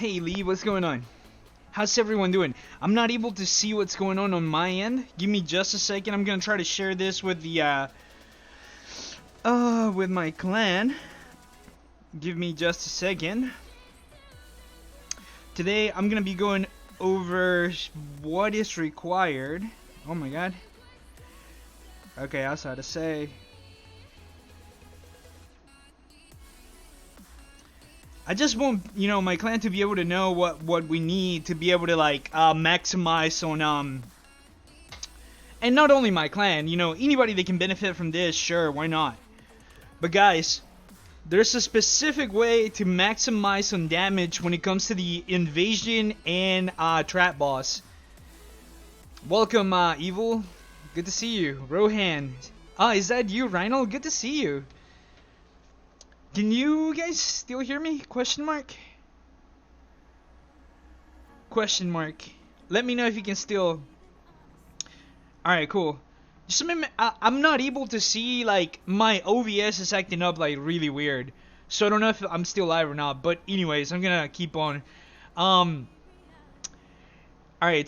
Hey Lee, what's going on? How's everyone doing? I'm not able to see what's going on my end. Give me just a second. I'm gonna try to share this with the with my clan. Give me just a second. Today I'm gonna be going over what is required. Oh my god. Okay, I was how to say. I just want, my clan to be able to know what we need to be able to maximize on and not only my clan, anybody that can benefit from this, sure, why not? But guys, there's a specific way to maximize on damage when it comes to the invasion and trap boss. Welcome, Evil. Good to see you. Rohan. Is that you, Rhino? Good to see you. Can you guys still hear me? Question mark? Question mark. Let me know if you can still... Alright, cool. Just I'm not able to see, my OBS is acting up, really weird. So I don't know if I'm still live or not. But anyways, I'm gonna keep on. Alright,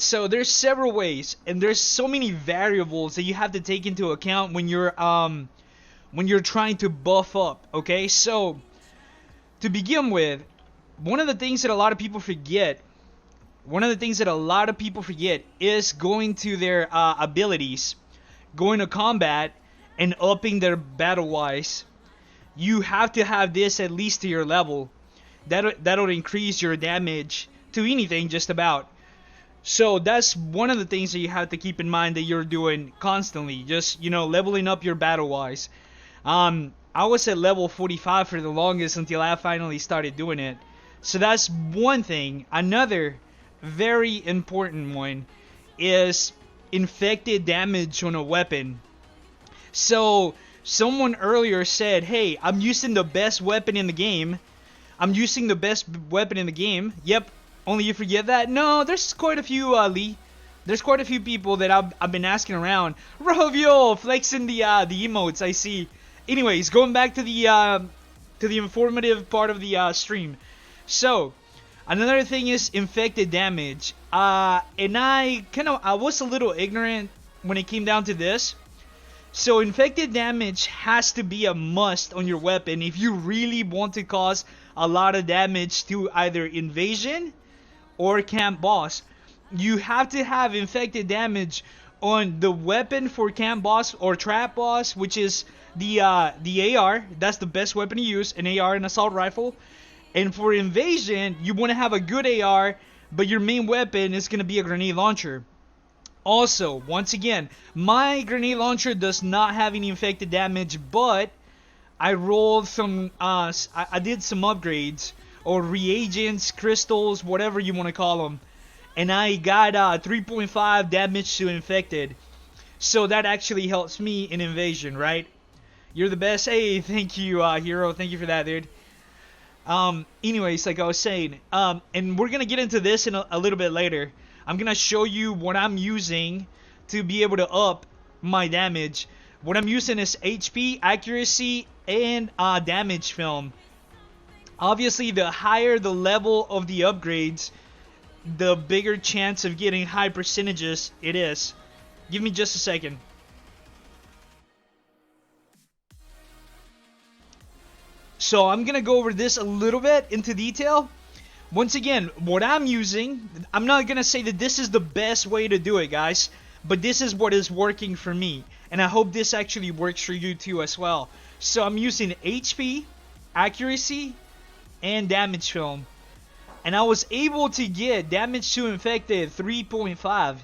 so there's several ways. And there's so many variables that you have to take into account when you're trying to buff up, okay? So, to begin with, one of the things that a lot of people forget is going to their abilities, going to combat, and upping their battle-wise. You have to have this at least to your level. That'll increase your damage to anything, just about. So that's one of the things that you have to keep in mind that you're doing constantly. Just, leveling up your battle-wise. I was at level 45 for the longest until I finally started doing it. So that's one thing. Another very important one is infected damage on a weapon. So someone earlier said, hey, I'm using the best weapon in the game. Yep, only you forget that? No, there's quite a few, Lee. There's quite a few people that I've been asking around. Rovio flexing the emotes, I see. Anyways, going back to the informative part of the stream. So, another thing is infected damage. And I was a little ignorant when it came down to this. So, infected damage has to be a must on your weapon if you really want to cause a lot of damage to either invasion or camp boss. You have to have infected damage on the weapon for camp boss or trap boss, which is the AR. That's the best weapon to use, an AR and assault rifle. And for invasion, you want to have a good AR, but your main weapon is going to be a grenade launcher. Also, once again, my grenade launcher does not have any infected damage, but I rolled some, I did some upgrades, or reagents, crystals, whatever you want to call them. And I got 3.5 damage to infected. So that actually helps me in invasion, right? You're the best. Hey, thank you, Hero. Thank you for that, dude. Anyways, like I was saying, and we're gonna get into this in a little bit later. I'm gonna show you what I'm using to be able to up my damage. What I'm using is HP, accuracy, and damage film. Obviously, the higher the level of the upgrades, the bigger chance of getting high percentages it is. Give me just a second. So I'm gonna go over this a little bit into detail. Once again, what I'm using, I'm not gonna say that this is the best way to do it, guys, but this is what is working for me, and I hope this actually works for you too as well. So I'm using HP, accuracy, and damage film. And I was able to get damage to infected 3.5.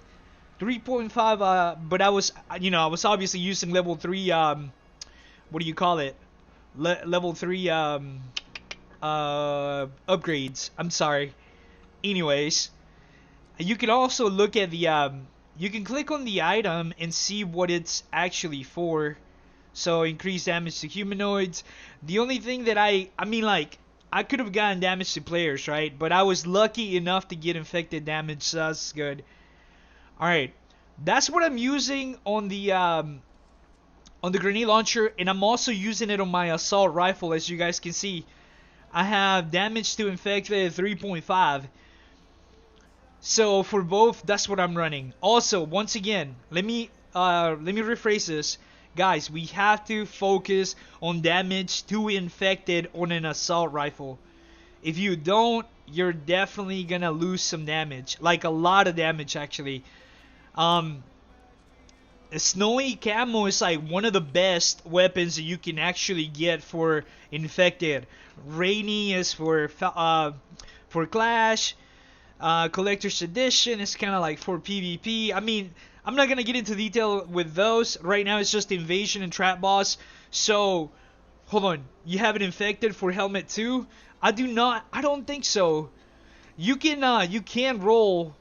3.5, but I was obviously using level 3, what do you call it? Level 3, upgrades. I'm sorry. Anyways, you can also look at the, you can click on the item and see what it's actually for. So, increase damage to humanoids. The only thing that I could have gotten damage to players, right? But I was lucky enough to get infected damage, so that's good. Alright, that's what I'm using on the grenade launcher, and I'm also using it on my assault rifle, as you guys can see. I have damage to infected 3.5. So for both, that's what I'm running. Also, once again, let me rephrase this. Guys, we have to focus on damage to infected on an assault rifle. If you don't, you're definitely gonna lose some damage. Like a lot of damage actually. Um Snowy camo is like one of the best weapons that you can actually get for infected. Rainy is for Clash. Collector's Edition is kind of like for PvP. I mean, I'm not gonna get into detail with those right now. It's just Invasion and Trap Boss. So, hold on. You have it infected for Helmet 2? I do not. I don't think so. You can roll.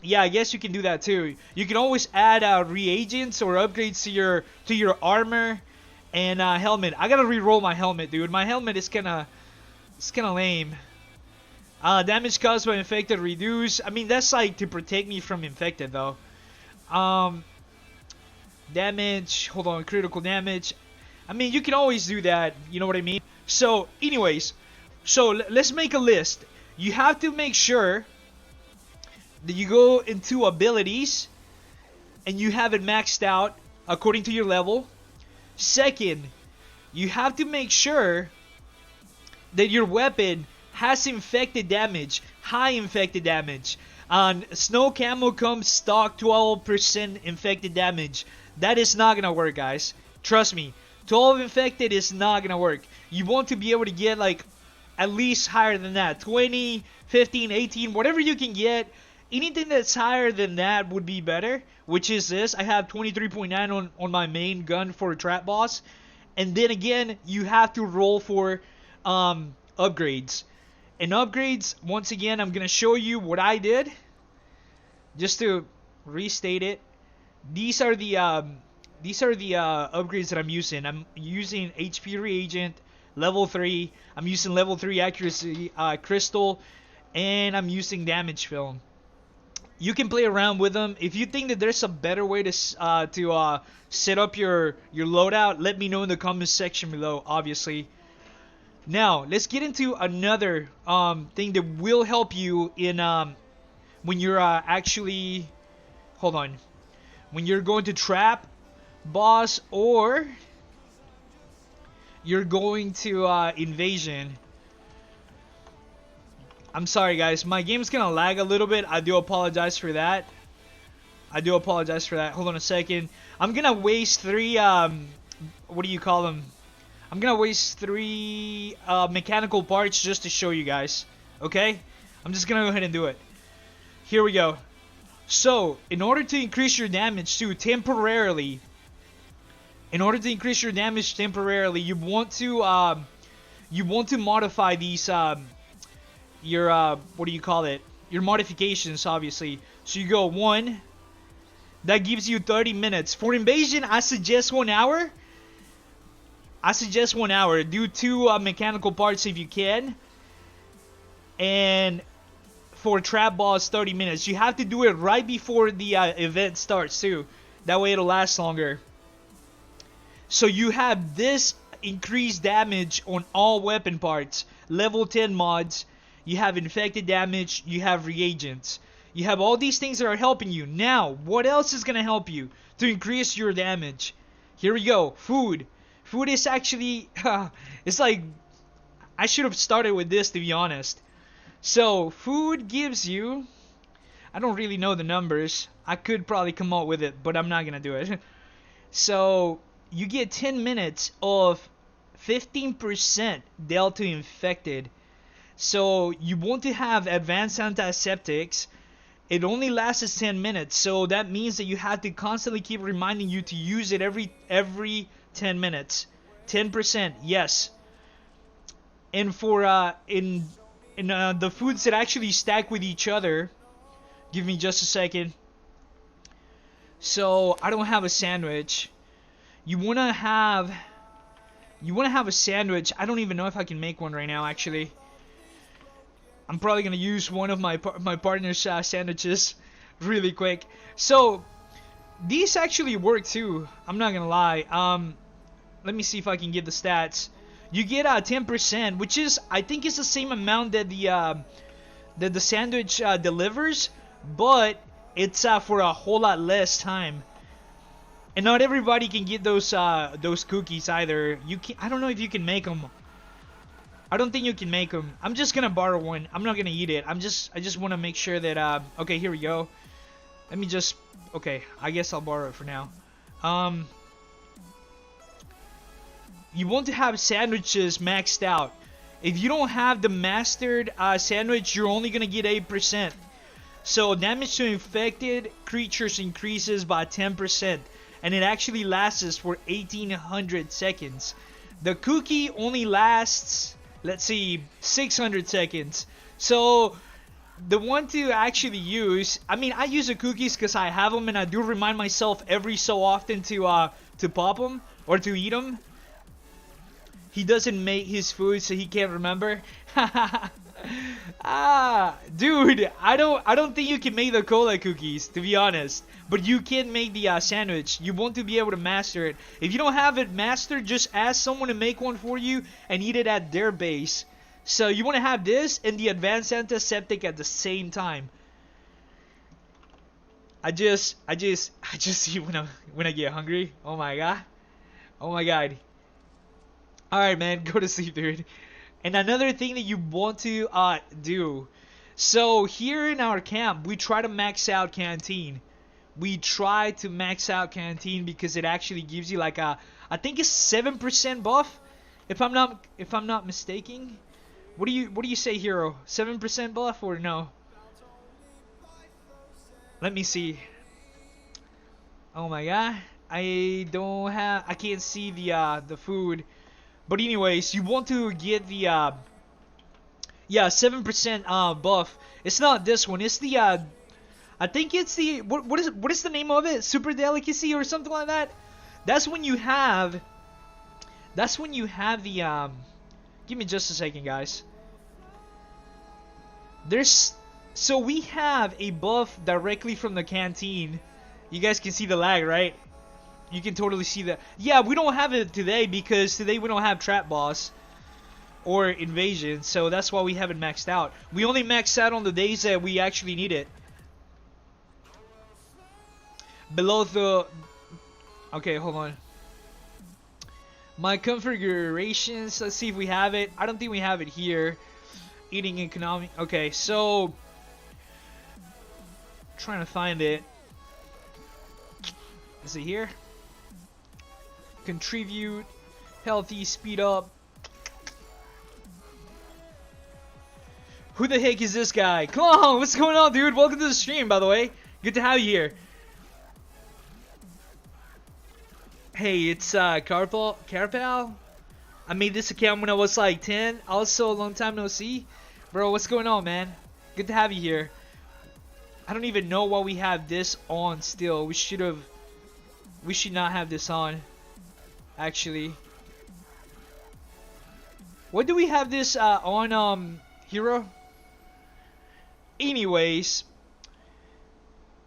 Yeah, I guess you can do that too. You can always add reagents or upgrades to your armor and helmet. I gotta re-roll my helmet, dude. My helmet is kind of lame. Damage caused by infected reduce. I mean, that's like to protect me from infected though. Damage. Hold on, critical damage. I mean, you can always do that. You know what I mean? So, anyways, let's make a list. You have to make sure that you go into abilities and you have it maxed out according to your level. Second, you have to make sure that your weapon has infected damage, high infected damage. Snow camo comes stock 12% infected damage. That is not gonna work, guys. Trust me. 12 infected is not gonna work. You want to be able to get like at least higher than that. 20, 15, 18, whatever you can get. Anything that's higher than that would be better, which is this. I have 23.9 on my main gun for Trap Boss. And then again, you have to roll for upgrades. And upgrades, once again, I'm going to show you what I did. Just to restate it. These are the upgrades that I'm using. I'm using HP reagent, level 3. I'm using level 3 accuracy crystal. And I'm using damage film. You can play around with them. If you think that there's a better way to set up your loadout, let me know in the comments section below, obviously. Now, let's get into another thing that will help you in when you're actually, hold on, when you're going to trap boss or you're going to invasion. I'm sorry guys, my game's gonna lag a little bit. I do apologize for that. Hold on a second. I'm gonna waste 3 what do you call them? I'm gonna waste 3 mechanical parts just to show you guys. Okay? I'm just gonna go ahead and do it. Here we go. So, in order to increase your damage too temporarily, you want to modify these your what do you call it? Your modifications, obviously. So you go 1. That gives you 30 minutes. For invasion, I suggest 1 hour. Do 2 mechanical parts if you can. And for trap boss, 30 minutes. You have to do it right before the event starts too. That way it'll last longer. So you have this increased damage on all weapon parts. Level 10 mods. You have infected damage. You have reagents. You have all these things that are helping you. Now, what else is going to help you to increase your damage? Here we go. Food. Food is actually, it's like, I should have started with this to be honest. So, food gives you, I don't really know the numbers. I could probably come up with it, but I'm not going to do it. So, you get 10 minutes of 15% delta infected. So, you want to have advanced antiseptics. It only lasts 10 minutes, so that means that you have to constantly keep reminding you to use it every 10 minutes. 10%, yes. And for the foods that actually stack with each other, give me just a second. So I don't have a sandwich. You wanna have a sandwich. I don't even know if I can make one right now. Actually, I'm probably gonna use one of my partner's sandwiches really quick. So these actually work too. I'm not gonna lie. Let me see if I can get the stats. you get 10%, which is, I think, is the same amount that the sandwich delivers, but it's for a whole lot less time. And not everybody can get those cookies either. You can I don't know if you can make them. I don't think you can make them. I'm just gonna borrow one. I'm not gonna eat it. I just want to make sure that okay, here we go. Let me just okay. I guess I'll borrow it for now. You want to have sandwiches maxed out. If you don't have the mastered sandwich, you're only gonna get 8%. So damage to infected creatures increases by 10%, and it actually lasts for 1800 seconds. The cookie only lasts, let's see, 600 seconds. So the one to actually use, I mean, I use the cookies because I have them, and I do remind myself every so often to pop them or to eat them. He doesn't make his food, so he can't remember. Dude, I don't think you can make the cola cookies, to be honest. But you can make the sandwich. You want to be able to master it. If you don't have it mastered, just ask someone to make one for you and eat it at their base. So you want to have this and the advanced antiseptic at the same time. I just see when I get hungry. Oh my god. Oh my god. Alright, man, go to sleep, dude. And another thing that you want to do. So here in our camp, we try to max out Canteen. We try to max out Canteen because it actually gives you like a, I think it's 7% buff, if I'm not mistaken. What do you say, Hero? 7% buff or no? Let me see. Oh my god, I can't see the food. But anyways, you want to get the yeah, 7% buff. It's not this one. It's the I think it's the what is the name of it? Super delicacy or something like that. That's when you have the give me just a second, guys. So we have a buff directly from the canteen. You guys can see the lag, right? You can totally see that. Yeah, we don't have it today because today we don't have Trap Boss or Invasion, so that's why we haven't maxed out. We only max out on the days that we actually need it. Below the... Okay, hold on. My configurations, let's see if we have it. I don't think we have it here. Eating economy. Okay, so... Trying to find it. Is it here? Contribute, healthy, speed up. Who the heck is this guy? Come on, what's going on, dude? Welcome to the stream, by the way. Good to have you here. Hey, it's Carpal. I made this account when I was like 10. Also, a long time no see. Bro, what's going on, man? Good to have you here. I don't even know why we have this on still. We should not have this on. Actually, what do we have this on, Hero? Anyways,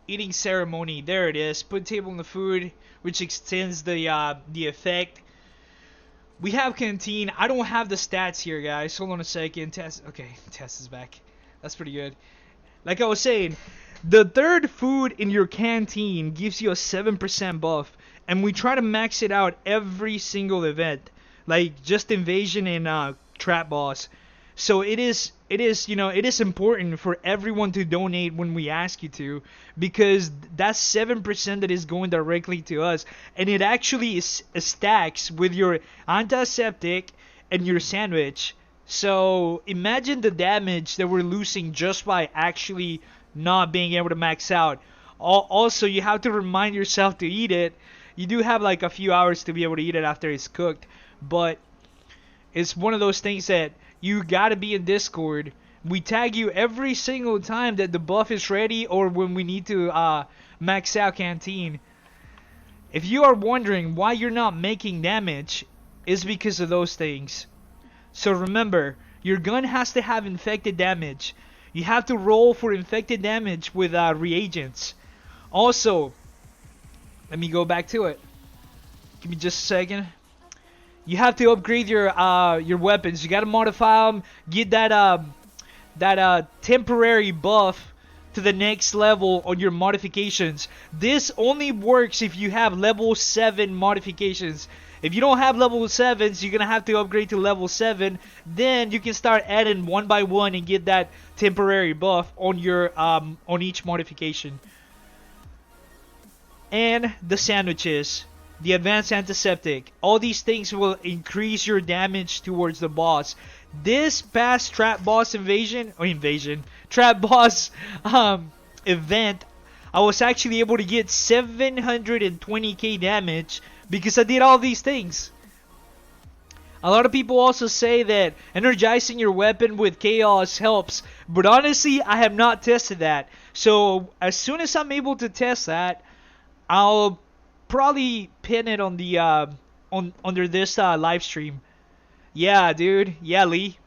eating ceremony. There it is. Put table on the food, which extends the effect. We have Canteen. I don't have the stats here, guys. Hold on a second. Test. Okay, Test is back. That's pretty good. Like I was saying, the third food in your Canteen gives you a 7% buff. And we try to max it out every single event, like just Invasion and Trap Boss. So it is important for everyone to donate when we ask you to, because that's 7% that is going directly to us, and it actually stacks with your antiseptic and your sandwich. So imagine the damage that we're losing just by actually not being able to max out. Also, you have to remind yourself to eat it. You do have like a few hours to be able to eat it after it's cooked, but it's one of those things that you gotta be in Discord. We tag you every single time that the buff is ready or when we need to max out Canteen. If you are wondering why you're not making damage, it's because of those things. So remember, your gun has to have infected damage. You have to roll for infected damage with reagents. Also, let me go back to it. Give me just a second. You have to upgrade your weapons. You gotta modify them. Get that temporary buff to the next level on your modifications. This only works if you have level 7 modifications. If you don't have level 7s, you're gonna have to upgrade to level 7. Then you can start adding one by one and get that temporary buff on your on each modification. And the sandwiches, the advanced antiseptic, all these things will increase your damage towards the boss. This past trap boss trap boss event, I was actually able to get 720k damage because I did all these things. A lot of people also say that energizing your weapon with chaos helps, but honestly, I have not tested that. So as soon as I'm able to test that, I'll probably pin it on the under this live stream. Yeah, dude. Yeah, Lee.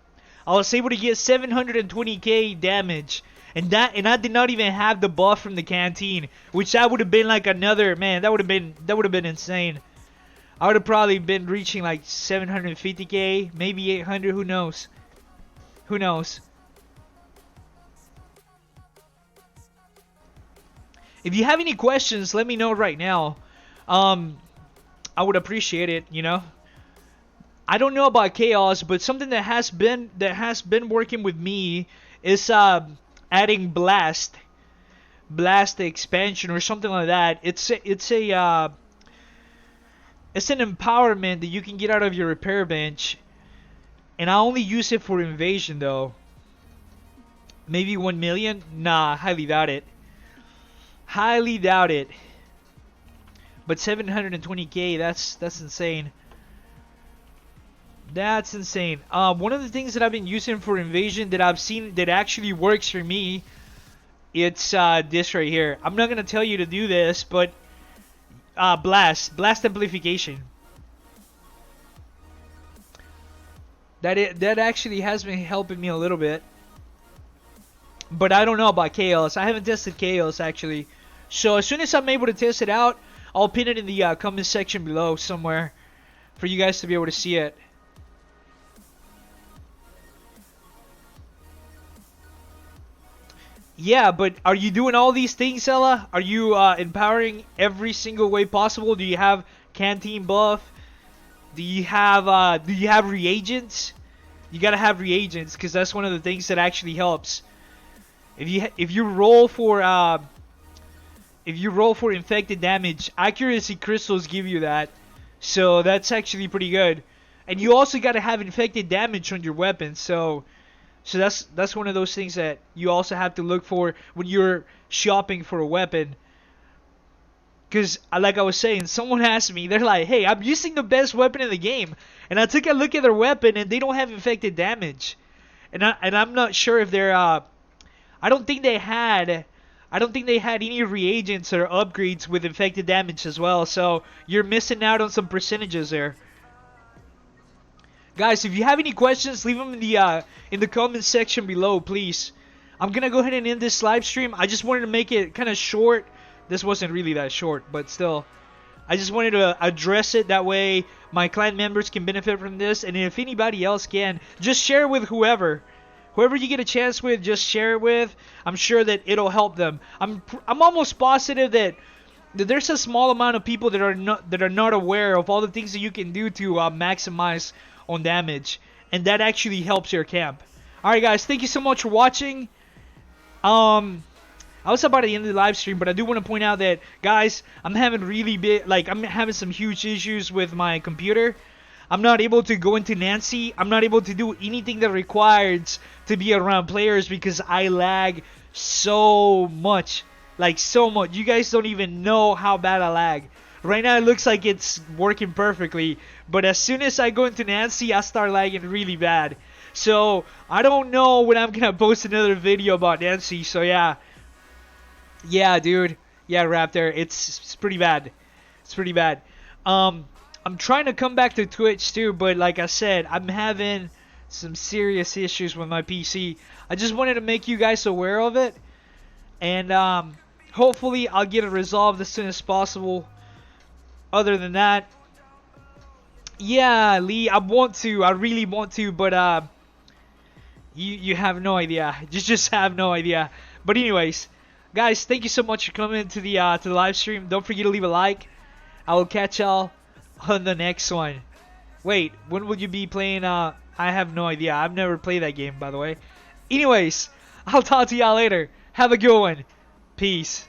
I was able to get 720k damage, and I did not even have the buff from the canteen, which that would have been like another, man. That would have been insane. I would have probably been reaching like 750k, maybe 800. Who knows? Who knows? If you have any questions, let me know right now. I would appreciate it. You know. I don't know about chaos, but something that has been working with me is adding blast expansion or something like that. It's an empowerment that you can get out of your repair bench, and I only use it for invasion though. Maybe 1 million? Nah, highly doubt it. Highly doubt it. But 720k, that's insane. That's insane. One of the things that I've been using for invasion that I've seen that actually works for me, it's this right here. I'm not gonna tell you to do this, but blast amplification. That actually has been helping me a little bit. But I don't know about chaos. I haven't tested chaos actually. So as soon as I'm able to test it out, I'll pin it in the comment section below somewhere for you guys to be able to see it. Yeah, but are you doing all these things, Ella? Are you empowering every single way possible? Do you have canteen buff? Do you have reagents? You gotta have reagents because that's one of the things that actually helps. If you roll for infected damage, accuracy crystals give you that, so that's actually pretty good. And you also gotta have infected damage on your weapon, so that's one of those things that you also have to look for when you're shopping for a weapon. Because, like I was saying, someone asked me, they're like, hey, I'm using the best weapon in the game. And I took a look at their weapon and they don't have infected damage. And I'm not sure if they're, I don't think they had any reagents or upgrades with infected damage as well. So you're missing out on some percentages there. Guys, if you have any questions, leave them in the comment section below, please. I'm gonna go ahead and end this live stream. I just wanted to make it kind of short. This wasn't really that short, but still, I just wanted to address it. That way, my clan members can benefit from this, and if anybody else can, just share with whoever you get a chance with. Just share it with. I'm sure that it'll help them. I'm almost positive that there's a small amount of people that are not aware of all the things that you can do to maximize on damage, and that actually helps your camp. Alright guys, thank you so much for watching. I was about to end the live stream, but I do want to point out that, guys, I'm having some huge issues with my computer. I'm not able to go into Nancy. I'm not able to do anything that requires to be around players because I lag so much. Like, so much. You guys don't even know how bad I lag. Right now it looks like it's working perfectly, but as soon as I go into Nancy, I start lagging really bad. So I don't know when I'm gonna post another video about Nancy. So yeah, dude, yeah, Raptor, it's pretty bad. It's pretty bad. I'm trying to come back to Twitch too, but like I said, I'm having some serious issues with my PC. I just wanted to make you guys aware of it, and hopefully I'll get it resolved as soon as possible. Other than that, Yeah, Lee, I really want to, but you have no idea. Just have no idea. But anyways, guys, thank you so much for coming to the live stream. Don't forget to leave a like. I will catch y'all on the next one. Wait, when will you be playing? I have no idea. I've never played that game, by the way. Anyways, I'll talk to y'all later. Have a good one. Peace.